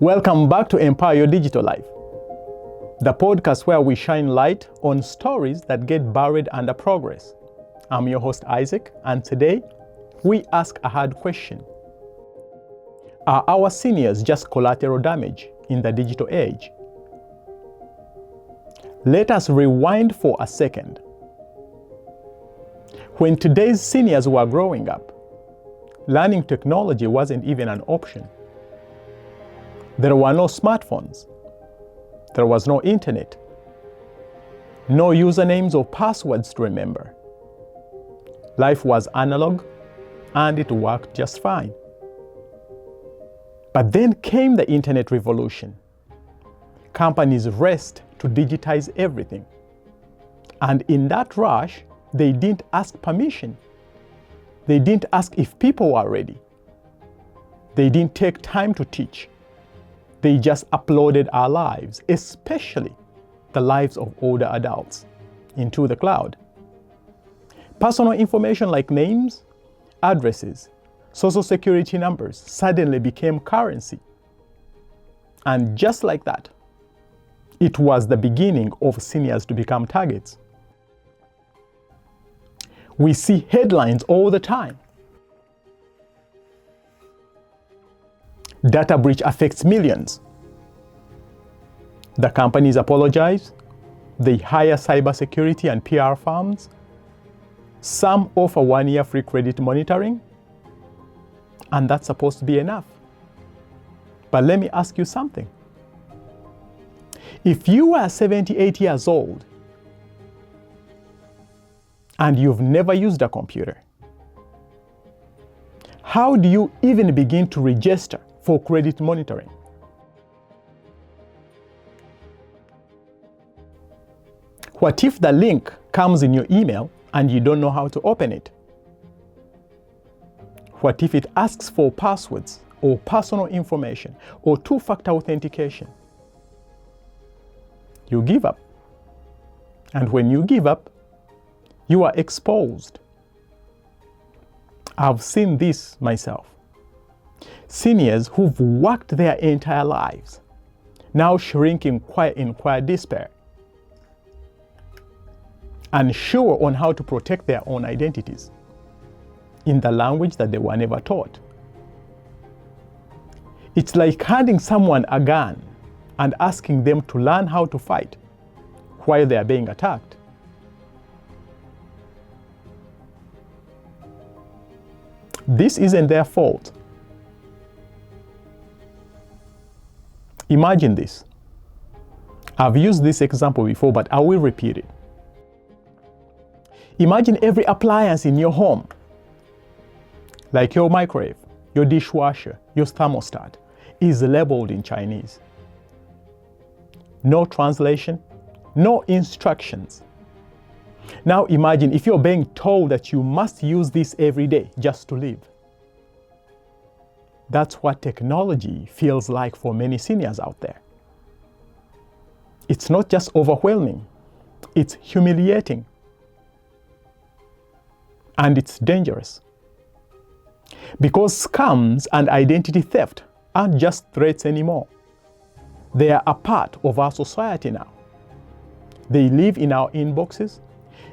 Welcome back to Empower Your Digital Life, the podcast where we shine light on stories that get buried under progress. I'm your host, Isaac, and today we ask a hard question. Are our seniors just collateral damage in the digital age? Let us rewind for a second. When today's seniors were growing up, learning technology wasn't even an option. There were no smartphones. There was no internet. No usernames or passwords to remember. Life was analog, and it worked just fine. But then came the internet revolution. Companies raced to digitize everything. And in that rush, they didn't ask permission. They didn't ask if people were ready. They didn't take time to teach. They just uploaded our lives, especially the lives of older adults, into the cloud. Personal information like names, addresses, social security numbers suddenly became currency. And just like that, it was the beginning of seniors to become targets. We see headlines all the time. Data breach affects millions. The companies apologize. They hire cybersecurity and PR firms. Some offer 1-year free credit monitoring. And that's supposed to be enough. But let me ask you something. If you are 78 years old and you've never used a computer, how do you even begin to register for credit monitoring? What if the link comes in your email and you don't know how to open it? What if it asks for passwords or personal information or two-factor authentication? You give up. And when you give up, you are exposed. I've seen this myself. Seniors who've worked their entire lives now shrink in quiet despair, unsure on how to protect their own identities in the language that they were never taught. It's like handing someone a gun and asking them to learn how to fight while they are being attacked. This isn't their fault. Imagine this. I've used this example before, but I will repeat it. Imagine every appliance in your home, like your microwave, your dishwasher, your thermostat, is labeled in Chinese. No translation, no instructions. Now imagine if you're being told that you must use this every day just to live. That's what technology feels like for many seniors out there. It's not just overwhelming, it's humiliating. And it's dangerous. Because scams and identity theft aren't just threats anymore. They are a part of our society now. They live in our inboxes,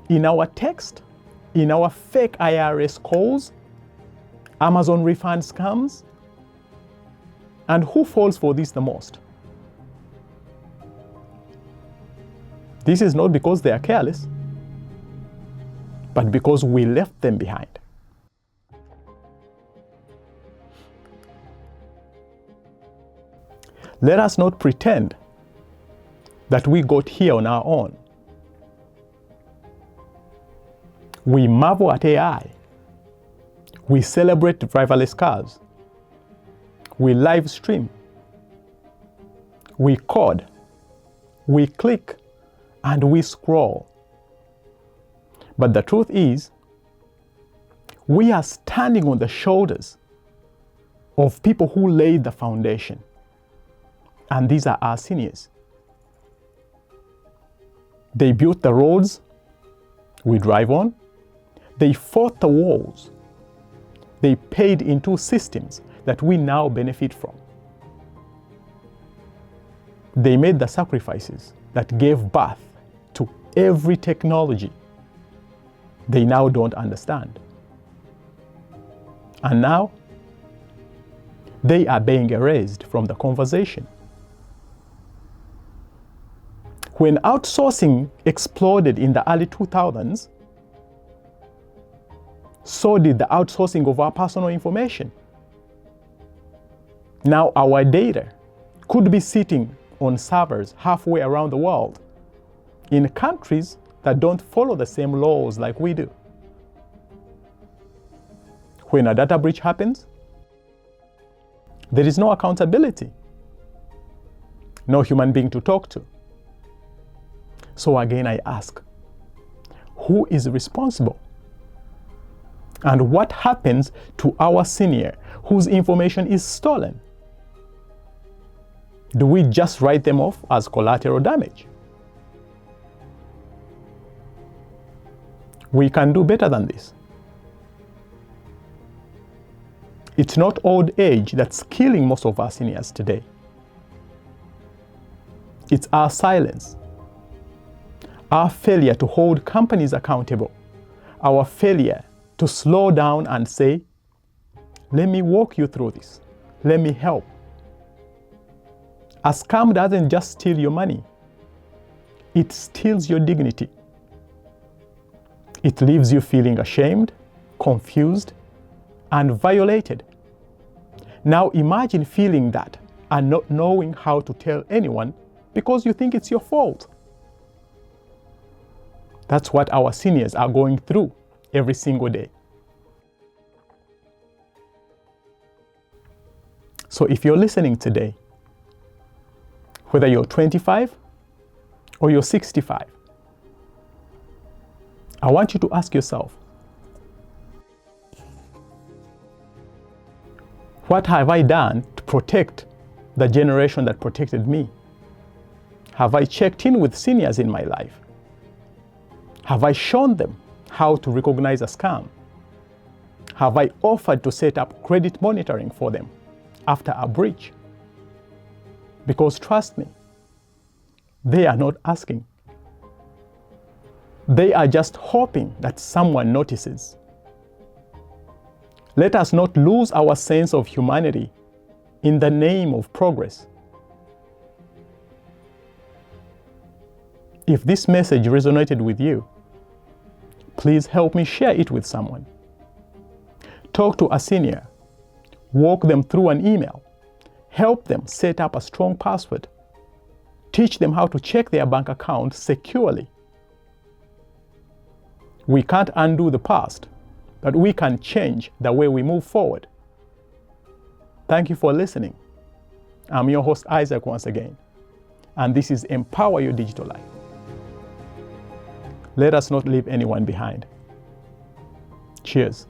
in our text, in our fake IRS calls, Amazon refund scams. And who falls for this the most? This is not because they are careless, but because we left them behind. Let us not pretend that we got here on our own. We marvel at AI. We celebrate driverless cars. We live stream. We code. We click. And we scroll. But the truth is, we are standing on the shoulders of people who laid the foundation. And these are our seniors. They built the roads we drive on. They fought the wars. They paid into systems that we now benefit from. They made the sacrifices that gave birth to every technology they now don't understand. And now, they are being erased from the conversation. When outsourcing exploded in the early 2000s, so did the outsourcing of our personal information. Now our data could be sitting on servers halfway around the world in countries that don't follow the same laws like we do. When a data breach happens, there is no accountability, no human being to talk to. So again, I ask, who is responsible? And what happens to our senior whose information is stolen? Do we just write them off as collateral damage? We can do better than this. It's not old age that's killing most of our seniors today. It's our silence, our failure to hold companies accountable, our failure to slow down and say, let me walk you through this, let me help. A scam doesn't just steal your money, it steals your dignity. It leaves you feeling ashamed, confused, and violated. Now imagine feeling that and not knowing how to tell anyone because you think it's your fault. That's what our seniors are going through every single day. So if you're listening today, whether you're 25 or you're 65, I want you to ask yourself, what have I done to protect the generation that protected me? Have I checked in with seniors in my life? Have I shown them how to recognize a scam? Have I offered to set up credit monitoring for them after a breach? Because trust me, they are not asking. They are just hoping that someone notices. Let us not lose our sense of humanity in the name of progress. If this message resonated with you, please help me share it with someone. Talk to a senior, walk them through an email, help them set up a strong password, teach them how to check their bank account securely. We can't undo the past, but we can change the way we move forward. Thank you for listening. I'm your host, Isaac, once again, and this is Empower Your Digital Life. Let us not leave anyone behind. Cheers.